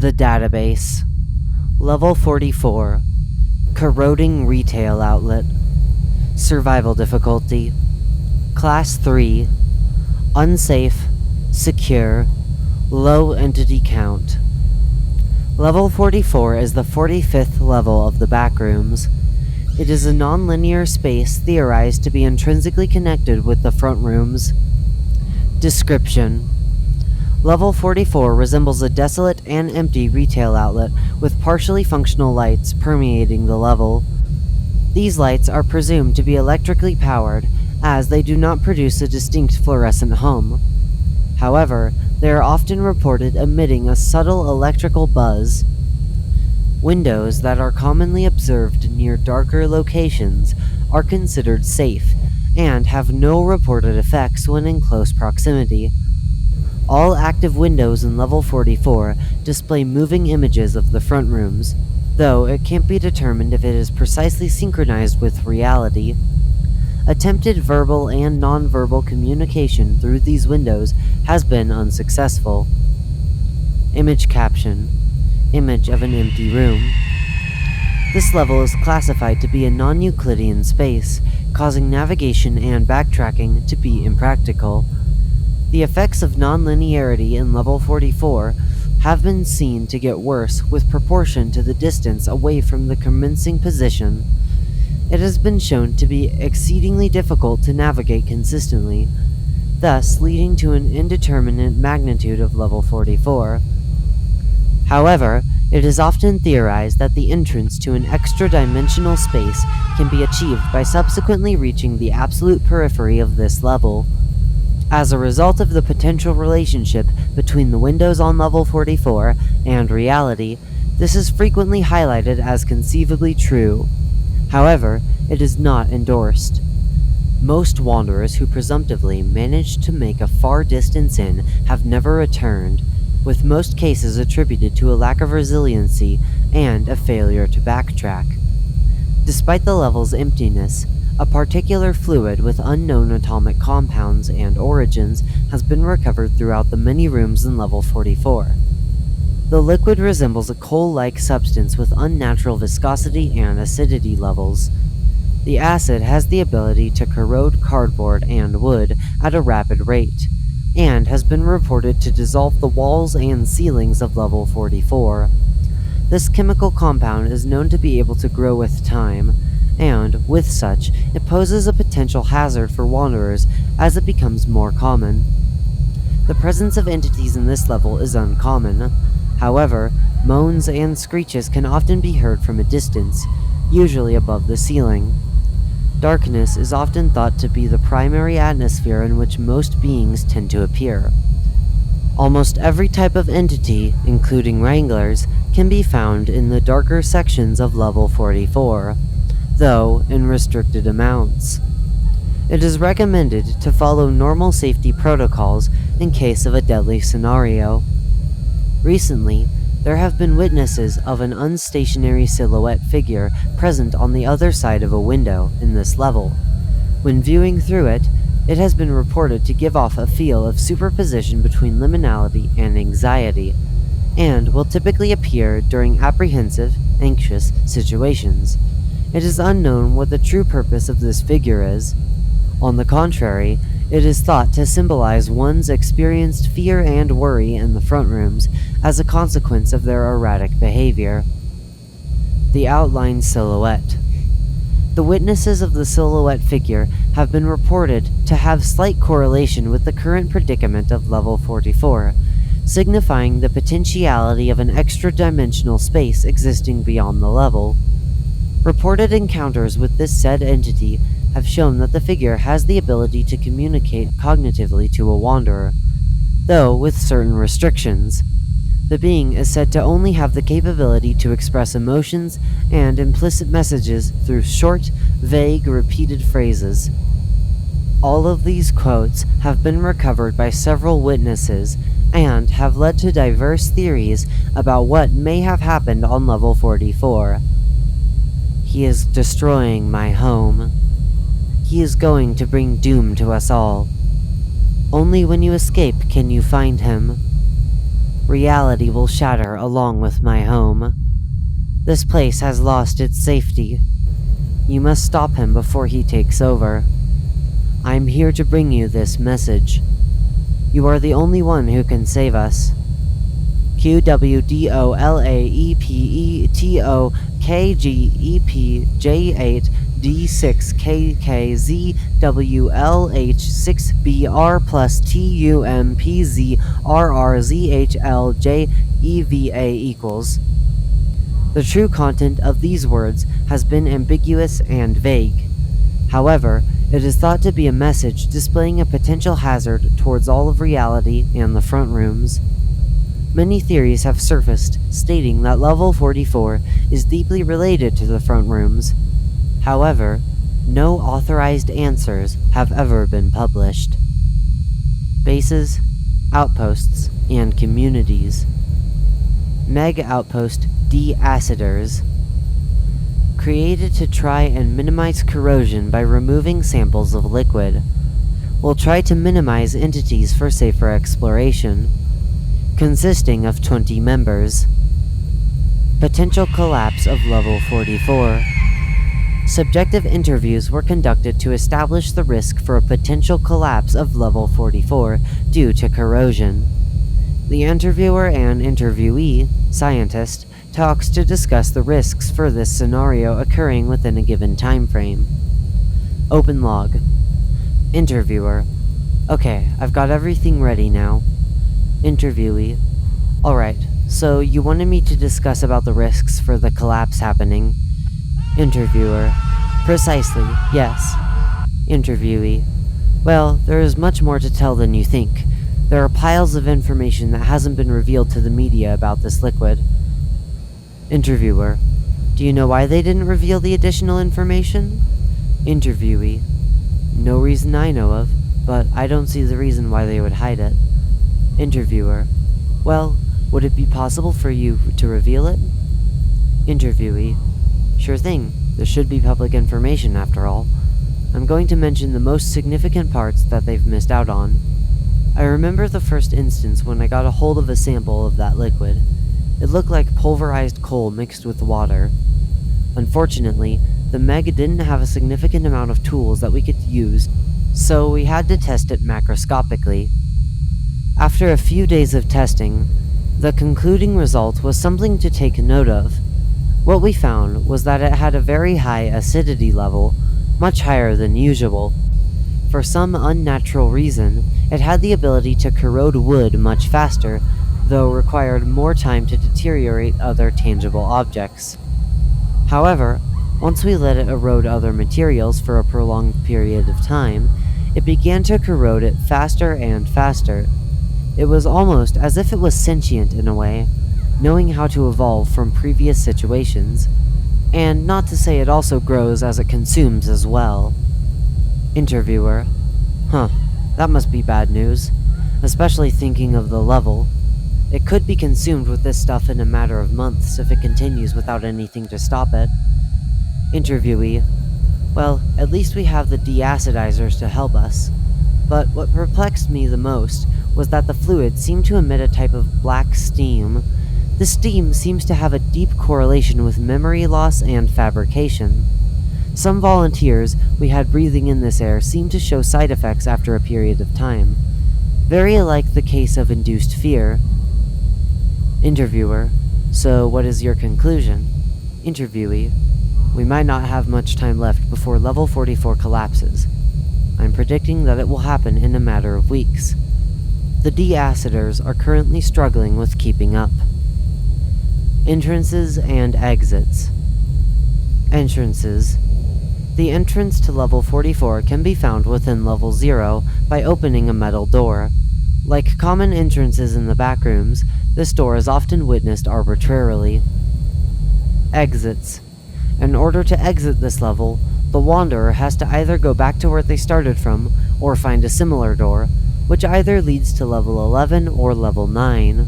The database. Level 44. Corroding retail outlet. Survival difficulty. Class 3. Unsafe, secure, low entity count. Level 44 is the 45th level of the Backrooms. It is a non-linear space theorized to be intrinsically connected with the front rooms. Description: Level 44 resembles a desolate and empty retail outlet with partially functional lights permeating the level. These lights are presumed to be electrically powered, as they do not produce a distinct fluorescent hum. However, they are often reported emitting a subtle electrical buzz. Windows that are commonly observed near darker locations are considered safe and have no reported effects when in close proximity. All active windows in Level 44 display moving images of the front rooms, though it can't be determined if it is precisely synchronized with reality. Attempted verbal and non-verbal communication through these windows has been unsuccessful. Image caption: Image of an empty room. This level is classified to be a non-Euclidean space, causing navigation and backtracking to be impractical. The effects of non-linearity in Level 44 have been seen to get worse with proportion to the distance away from the commencing position. It has been shown to be exceedingly difficult to navigate consistently, thus leading to an indeterminate magnitude of Level 44. However, it is often theorized that the entrance to an extra-dimensional space can be achieved by subsequently reaching the absolute periphery of this level. As a result of the potential relationship between the windows on Level 44 and reality, this is frequently highlighted as conceivably true. However, it is not endorsed. Most wanderers who presumptively managed to make a far distance in have never returned, with most cases attributed to a lack of resiliency and a failure to backtrack. Despite the level's emptiness, a particular fluid with unknown atomic compounds and origins has been recovered throughout the many rooms in Level 44. The liquid resembles a coal-like substance with unnatural viscosity and acidity levels. The acid has the ability to corrode cardboard and wood at a rapid rate, and has been reported to dissolve the walls and ceilings of Level 44. This chemical compound is known to be able to grow with time, and, with such, it poses a potential hazard for wanderers as it becomes more common. The presence of entities in this level is uncommon. However, moans and screeches can often be heard from a distance, usually above the ceiling. Darkness is often thought to be the primary atmosphere in which most beings tend to appear. Almost every type of entity, including wranglers, can be found in the darker sections of Level 44, though in restricted amounts. It is recommended to follow normal safety protocols in case of a deadly scenario. Recently, there have been witnesses of an unstationary silhouette figure present on the other side of a window in this level. When viewing through it, it has been reported to give off a feel of superposition between liminality and anxiety, and will typically appear during apprehensive, anxious situations. It is unknown what the true purpose of this figure is. On the contrary, it is thought to symbolize one's experienced fear and worry in the front rooms as a consequence of their erratic behavior. The outline silhouette. The witnesses of the silhouette figure have been reported to have slight correlation with the current predicament of Level 44, signifying the potentiality of an extra-dimensional space existing beyond the level. Reported encounters with this said entity have shown that the figure has the ability to communicate cognitively to a wanderer, though with certain restrictions. The being is said to only have the capability to express emotions and implicit messages through short, vague, repeated phrases. All of these quotes have been recovered by several witnesses and have led to diverse theories about what may have happened on Level 44. He is destroying my home. He is going to bring doom to us all. Only when you escape can you find him. reality will shatter along with my home. This place has lost its safety. You must stop him before he takes over. I'm here to bring you this message. You are the only one who can save us. QWDOLAEPETOKGEPJ8D6KKZWLH6BR plus TUMPZRRZHLJEVA equals. The true content of these words has been ambiguous and vague. However, it is thought to be a message displaying a potential hazard towards all of reality and the front rooms. Many theories have surfaced stating that level 44 is deeply related to the front rooms. However, no authorized answers have ever been published. Bases, outposts, and communities. Meg Outpost Deaciders. Created to try and minimize corrosion by removing samples of liquid. Will try to minimize entities for safer exploration. Consisting of 20 members. Potential collapse of level 44. Subjective interviews were conducted to establish the risk for a potential collapse of level 44 due to corrosion. The interviewer and interviewee, scientist, talks to discuss the risks for this scenario occurring within a given time frame. Open log. Interviewer. Okay, I've got everything ready now. Interviewee. Alright, so you wanted me to discuss about the risks for the collapse happening. Interviewer. Precisely, yes. Interviewee. Well, there is much more to tell than you think. There are piles of information that hasn't been revealed to the media about this liquid. Interviewer. Do you know why they didn't reveal the additional information? Interviewee. No reason I know of, but I don't see the reason why they would hide it. Interviewer. Well, would it be possible for you to reveal it? Interviewee. Sure thing. This should be public information after all. I'm going to mention the most significant parts that they've missed out on. I remember the first instance when I got a hold of a sample of that liquid. It looked like pulverized coal mixed with water. Unfortunately, the Meg didn't have a significant amount of tools that we could use, so we had to test it macroscopically. After a few days of testing, the concluding result was something to take note of. What we found was that it had a very high acidity level, much higher than usual. For some unnatural reason, it had the ability to corrode wood much faster, though required more time to deteriorate other tangible objects. However, once we let it erode other materials for a prolonged period of time, it began to corrode it faster and faster. It was almost as if it was sentient in a way, knowing how to evolve from previous situations, and not to say it also grows as it consumes as well. Interviewer. Huh, that must be bad news, especially thinking of the level. It could be consumed with this stuff in a matter of months if it continues without anything to stop it. Interviewee. Well, at least we have the deacidizers to help us. But what perplexed me the most was that the fluid seemed to emit a type of black steam. The steam seems to have a deep correlation with memory loss and fabrication. Some volunteers we had breathing in this air seemed to show side effects after a period of time, very like the case of induced fear. Interviewer. So what is your conclusion? Interviewee. We might not have much time left before level 44 collapses. I'm predicting that it will happen in a matter of weeks. The deaciders are currently struggling with keeping up. Entrances and exits. Entrances. The entrance to level 44 can be found within level 0 by opening a metal door. Like common entrances in the Backrooms, this door is often witnessed arbitrarily. Exits. In order to exit this level, the Wanderer has to either go back to where they started from, or find a similar door, which either leads to level 11 or level 9.